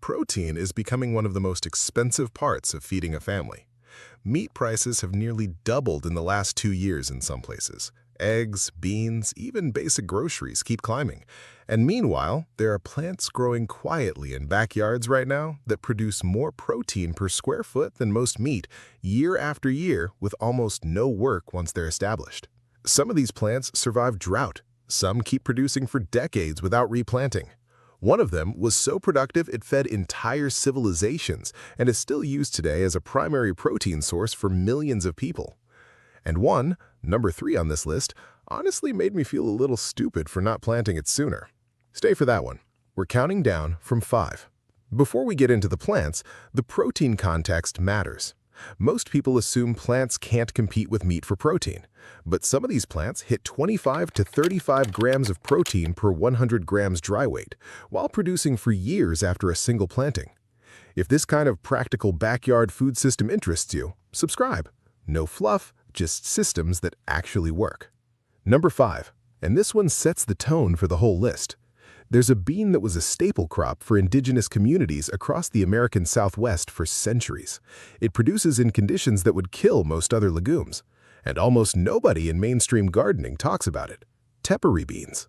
Protein is becoming one of the most expensive parts of feeding a family. Meat prices have nearly doubled in the last 2 years in some places. Eggs, beans, even basic groceries keep climbing. And meanwhile, there are plants growing quietly in backyards right now that produce more protein per square foot than most meat year after year with almost no work once they're established. Some of these plants survive drought. Some keep producing for decades without replanting. One of them was so productive it fed entire civilizations and is still used today as a primary protein source for millions of people. And one, number 3 on this list, honestly made me feel a little stupid for not planting it sooner. Stay for that one. We're counting down from 5. Before we get into the plants, the protein context matters. Most people assume plants can't compete with meat for protein, but some of these plants hit 25 to 35 grams of protein per 100 grams dry weight, while producing for years after a single planting. If this kind of practical backyard food system interests you, subscribe. No fluff, just systems that actually work. Number 5, and this one sets the tone for the whole list. There's a bean that was a staple crop for indigenous communities across the American Southwest for centuries. It produces in conditions that would kill most other legumes, and almost nobody in mainstream gardening talks about it. Tepary beans.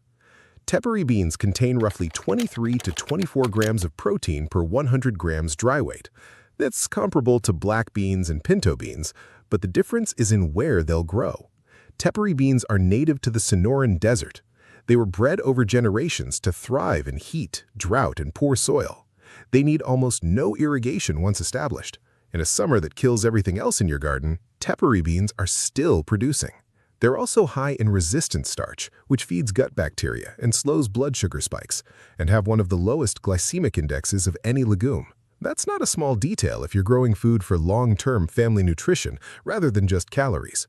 Tepary beans contain roughly 23 to 24 grams of protein per 100 grams dry weight. That's comparable to black beans and pinto beans, but the difference is in where they'll grow. Tepary beans are native to the Sonoran Desert. They were bred over generations to thrive in heat, drought, and poor soil. They need almost no irrigation once established. In a summer that kills everything else in your garden, tepary beans are still producing. They're also high in resistant starch, which feeds gut bacteria and slows blood sugar spikes, and have one of the lowest glycemic indexes of any legume. That's not a small detail if you're growing food for long-term family nutrition rather than just calories.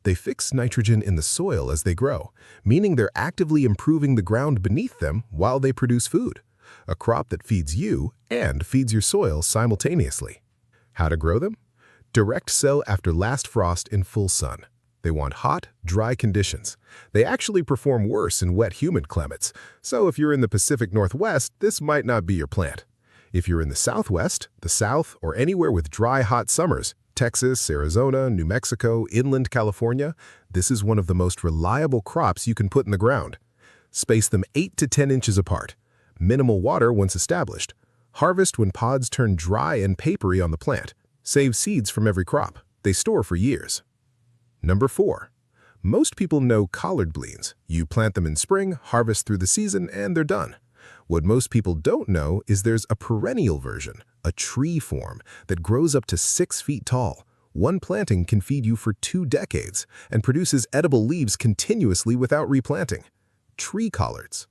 They fix nitrogen in the soil as they grow, meaning they're actively improving the ground beneath them while they produce food, a crop that feeds you and feeds your soil simultaneously. How to grow them? Direct sow after last frost in full sun. They want hot, dry conditions. They actually perform worse in wet, humid climates, so if you're in the Pacific Northwest, this might not be your plant. If you're in the Southwest, the South, or anywhere with dry, hot summers, Texas, Arizona, New Mexico, inland California, this is one of the most reliable crops you can put in the ground. Space them 8 to 10 inches apart. Minimal water once established. Harvest when pods turn dry and papery on the plant. Save seeds from every crop. They store for years. Number 4. Most people know collard greens. You plant them in spring, harvest through the season, and they're done. What most people don't know is there's a perennial version, a tree form, that grows up to 6 feet tall. One planting can feed you for 2 decades and produces edible leaves continuously without replanting. Tree collards.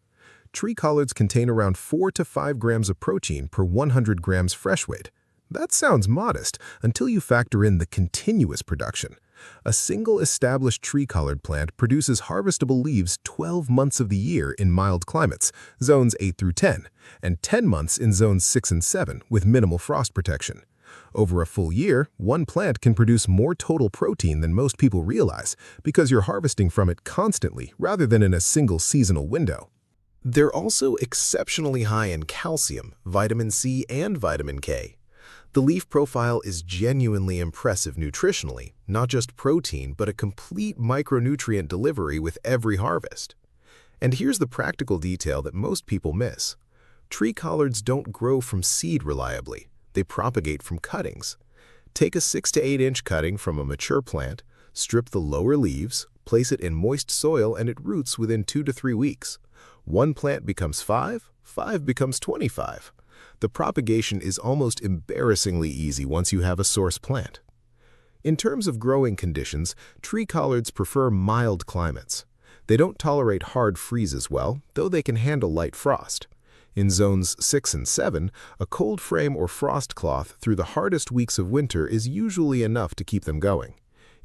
Tree collards contain around 4 to 5 grams of protein per 100 grams fresh weight. That sounds modest until you factor in the continuous production. A single established tree collard plant produces harvestable leaves 12 months of the year in mild climates, zones 8 through 10, and 10 months in zones 6 and 7 with minimal frost protection. Over a full year, one plant can produce more total protein than most people realize because you're harvesting from it constantly rather than in a single seasonal window. They're also exceptionally high in calcium, vitamin C, and vitamin K. The leaf profile is genuinely impressive nutritionally, not just protein, but a complete micronutrient delivery with every harvest. And here's the practical detail that most people miss. Tree collards don't grow from seed reliably. They propagate from cuttings. Take a 6 to 8 inch cutting from a mature plant, strip the lower leaves, place it in moist soil, and it roots within 2 to 3 weeks. One plant becomes 5, 5 becomes 25. The propagation is almost embarrassingly easy once you have a source plant. In terms of growing conditions, tree collards prefer mild climates. They don't tolerate hard freezes well, though they can handle light frost. In zones 6 and 7, a cold frame or frost cloth through the hardest weeks of winter is usually enough to keep them going.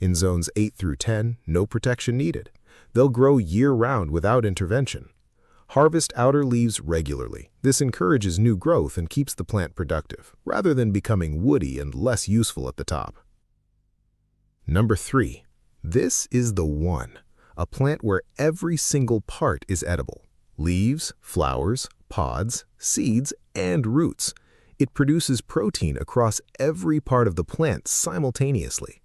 In zones 8 through 10, no protection needed. They'll grow year-round without intervention. Harvest outer leaves regularly. This encourages new growth and keeps the plant productive, rather than becoming woody and less useful at the top. Number 3. This is the one. A plant where every single part is edible. Leaves, flowers, pods, seeds, and roots. It produces protein across every part of the plant simultaneously.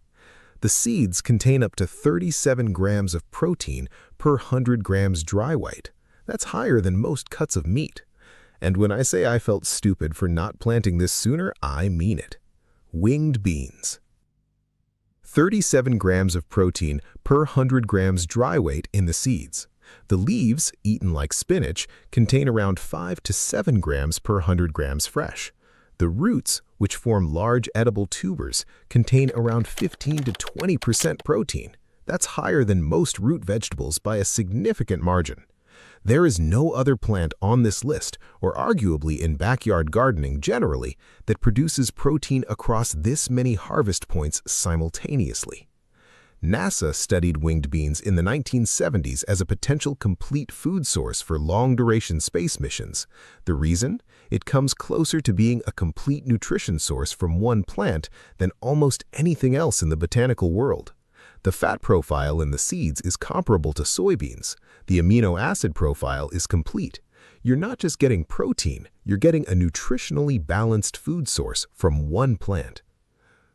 The seeds contain up to 37 grams of protein per 100 grams dry weight. That's higher than most cuts of meat. And when I say I felt stupid for not planting this sooner, I mean it. Winged beans. 37 grams of protein per 100 grams dry weight in the seeds. The leaves, eaten like spinach, contain around 5 to 7 grams per 100 grams fresh. The roots, which form large edible tubers, contain around 15 to 20% protein. That's higher than most root vegetables by a significant margin. There is no other plant on this list, or arguably in backyard gardening generally, that produces protein across this many harvest points simultaneously. NASA studied winged beans in the 1970s as a potential complete food source for long-duration space missions. The reason? It comes closer to being a complete nutrition source from one plant than almost anything else in the botanical world. The fat profile in the seeds is comparable to soybeans. The amino acid profile is complete. You're not just getting protein, you're getting a nutritionally balanced food source from one plant.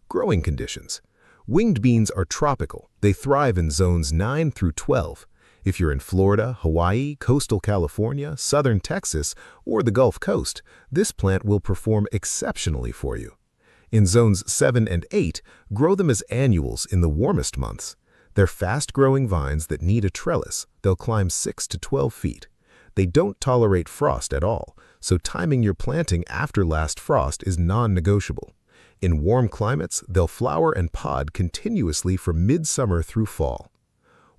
Growing conditions. Winged beans are tropical. They thrive in zones 9 through 12. If you're in Florida, Hawaii, coastal California, southern Texas, or the Gulf Coast, this plant will perform exceptionally for you. In zones 7 and 8, grow them as annuals in the warmest months. They're fast-growing vines that need a trellis. They'll climb 6 to 12 feet. They don't tolerate frost at all, so timing your planting after last frost is non-negotiable. In warm climates, they'll flower and pod continuously from midsummer through fall.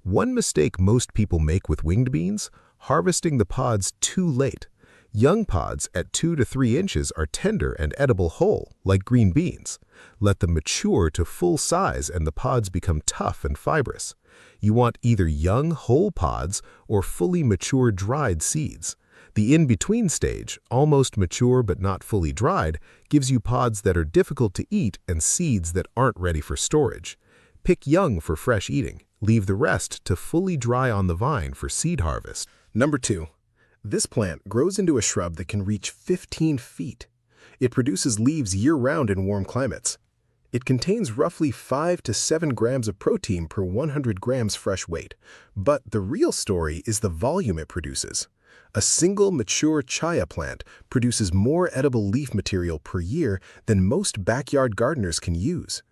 One mistake most people make with winged beans: harvesting the pods too late. Young pods at 2 to 3 inches are tender and edible whole, like green beans. Let them mature to full size and the pods become tough and fibrous. You want either young whole pods or fully mature dried seeds. The in-between stage, almost mature but not fully dried, gives you pods that are difficult to eat and seeds that aren't ready for storage. Pick young for fresh eating. Leave the rest to fully dry on the vine for seed harvest. Number 2. This plant grows into a shrub that can reach 15 feet. It produces leaves year-round in warm climates. It contains roughly 5 to 7 grams of protein per 100 grams fresh weight. But the real story is the volume it produces. A single mature chaya plant produces more edible leaf material per year than most backyard gardeners can use.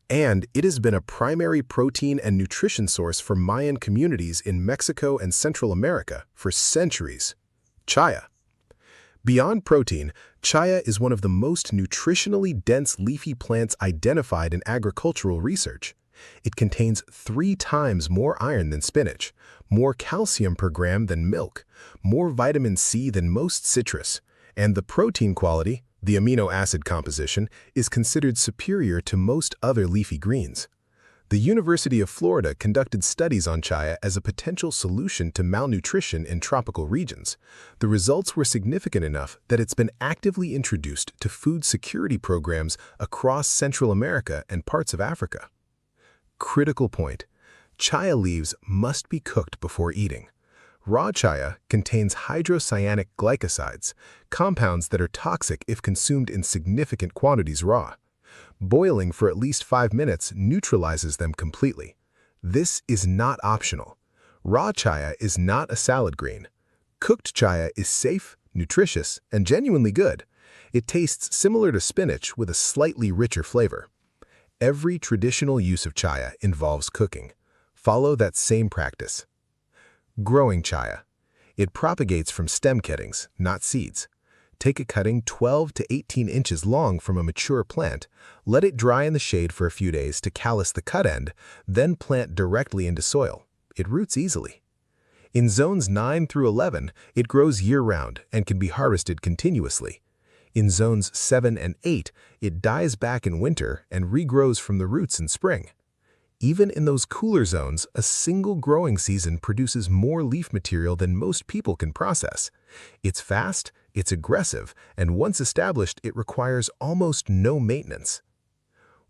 And it has been a primary protein and nutrition source for Mayan communities in Mexico and Central America for centuries. Chaya. Beyond protein, chaya is one of the most nutritionally dense leafy plants identified in agricultural research. It contains 3 times more iron than spinach, more calcium per gram than milk, more vitamin C than most citrus, and the protein quality, the amino acid composition, is considered superior to most other leafy greens. The University of Florida conducted studies on chaya as a potential solution to malnutrition in tropical regions. The results were significant enough that it's been actively introduced to food security programs across Central America and parts of Africa. Critical point: chaya leaves must be cooked before eating. Raw chaya contains hydrocyanic glycosides, compounds that are toxic if consumed in significant quantities raw. Boiling for at least 5 minutes neutralizes them completely. This is not optional. Raw chaya is not a salad green. Cooked chaya is safe, nutritious, and genuinely good. It tastes similar to spinach with a slightly richer flavor. Every traditional use of chaya involves cooking. Follow that same practice. Growing chaya. It propagates from stem cuttings, not seeds. Take a cutting 12 to 18 inches long from a mature plant, let it dry in the shade for a few days to callus the cut end, then plant directly into soil. It roots easily. In zones 9 through 11, it grows year-round and can be harvested continuously. In zones 7 and 8, it dies back in winter and regrows from the roots in spring. Even in those cooler zones, a single growing season produces more leaf material than most people can process. It's fast, it's aggressive, and once established, it requires almost no maintenance.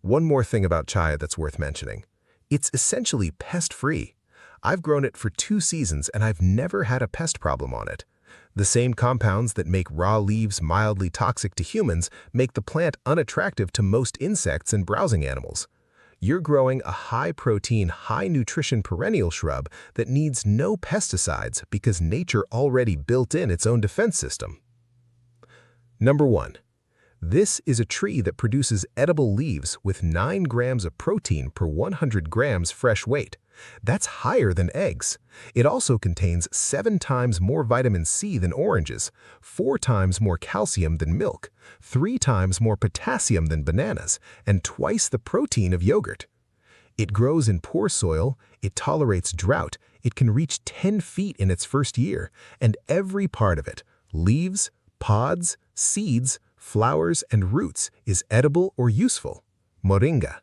One more thing about chaya that's worth mentioning. It's essentially pest-free. I've grown it for 2 seasons and I've never had a pest problem on it. The same compounds that make raw leaves mildly toxic to humans make the plant unattractive to most insects and browsing animals. You're growing a high-protein, high-nutrition perennial shrub that needs no pesticides because nature already built in its own defense system. Number 1. This is a tree that produces edible leaves with 9 grams of protein per 100 grams fresh weight. That's higher than eggs. It also contains 7 times more vitamin C than oranges, 4 times more calcium than milk, 3 times more potassium than bananas, and twice the protein of yogurt. It grows in poor soil, it tolerates drought, it can reach 10 feet in its first year, and every part of it, leaves, pods, seeds, flowers, and roots, is edible or useful. Moringa.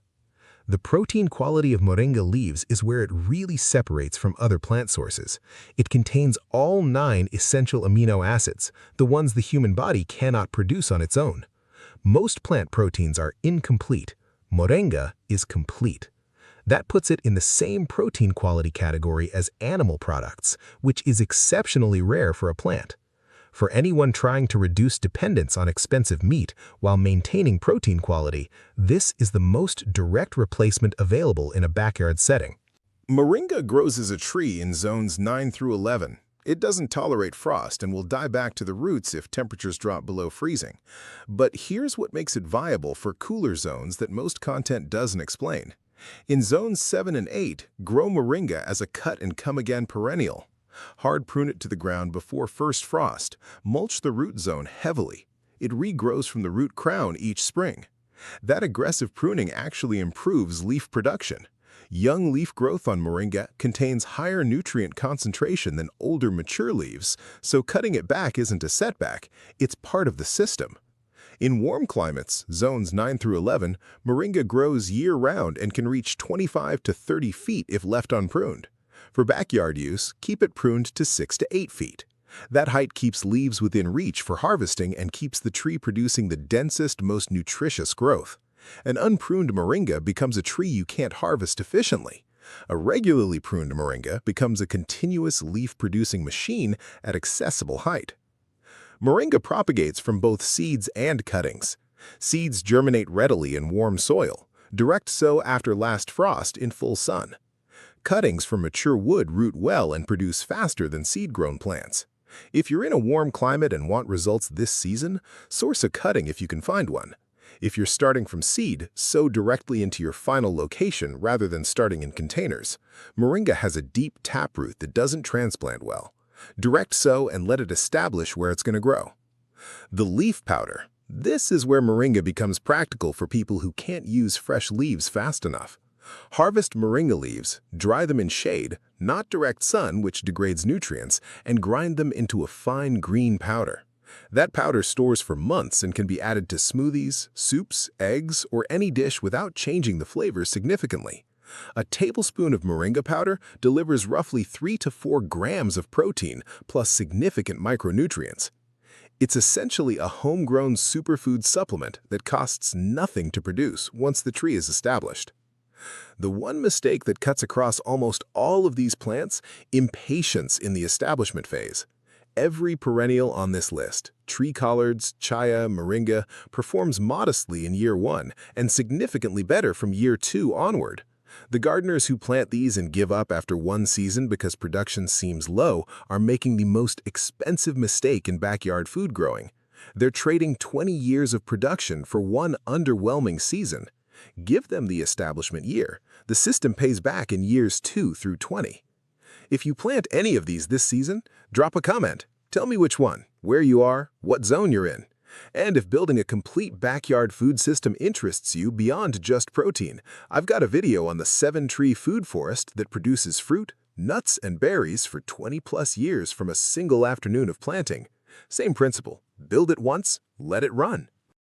The protein quality of moringa leaves is where it really separates from other plant sources. It contains all 9 essential amino acids, the ones the human body cannot produce on its own. Most plant proteins are incomplete. Moringa is complete. That puts it in the same protein quality category as animal products, which is exceptionally rare for a plant. For anyone trying to reduce dependence on expensive meat while maintaining protein quality, this is the most direct replacement available in a backyard setting. Moringa grows as a tree in zones 9 through 11. It doesn't tolerate frost and will die back to the roots if temperatures drop below freezing. But here's what makes it viable for cooler zones that most content doesn't explain. In zones 7 and 8, grow moringa as a cut-and-come-again perennial. Hard prune it to the ground before first frost. Mulch the root zone heavily. It regrows from the root crown each spring. That aggressive pruning actually improves leaf production. Young leaf growth on moringa contains higher nutrient concentration than older mature leaves, so cutting it back isn't a setback, it's part of the system. In warm climates, zones 9 through 11, moringa grows year-round and can reach 25 to 30 feet if left unpruned. For backyard use, keep it pruned to 6 to 8 feet. That height keeps leaves within reach for harvesting and keeps the tree producing the densest, most nutritious growth. An unpruned moringa becomes a tree you can't harvest efficiently. A regularly pruned moringa becomes a continuous leaf-producing machine at accessible height. Moringa propagates from both seeds and cuttings. Seeds germinate readily in warm soil, direct sow after last frost in full sun. Cuttings from mature wood root well and produce faster than seed-grown plants. If you're in a warm climate and want results this season, source a cutting if you can find one. If you're starting from seed, sow directly into your final location rather than starting in containers. Moringa has a deep taproot that doesn't transplant well. Direct sow and let it establish where it's going to grow. The leaf powder. This is where moringa becomes practical for people who can't use fresh leaves fast enough. Harvest moringa leaves, dry them in shade, not direct sun, which degrades nutrients, and grind them into a fine green powder. That powder stores for months and can be added to smoothies, soups, eggs, or any dish without changing the flavor significantly. A tablespoon of moringa powder delivers roughly 3 to 4 grams of protein plus significant micronutrients. It's essentially a homegrown superfood supplement that costs nothing to produce once the tree is established. The one mistake that cuts across almost all of these plants: impatience in the establishment phase. Every perennial on this list, tree collards, chaya, moringa, performs modestly in year 1 and significantly better from year 2 onward. The gardeners who plant these and give up after 1 season because production seems low are making the most expensive mistake in backyard food growing. They're trading 20 years of production for 1 underwhelming season. Give them the establishment year. The system pays back in years 2 through 20. If you plant any of these this season, drop a comment. Tell me which one, where you are, what zone you're in. And if building a complete backyard food system interests you beyond just protein, I've got a video on the 7-tree food forest that produces fruit, nuts, and berries for 20+ years from a single afternoon of planting. Same principle. Build it once, let it run.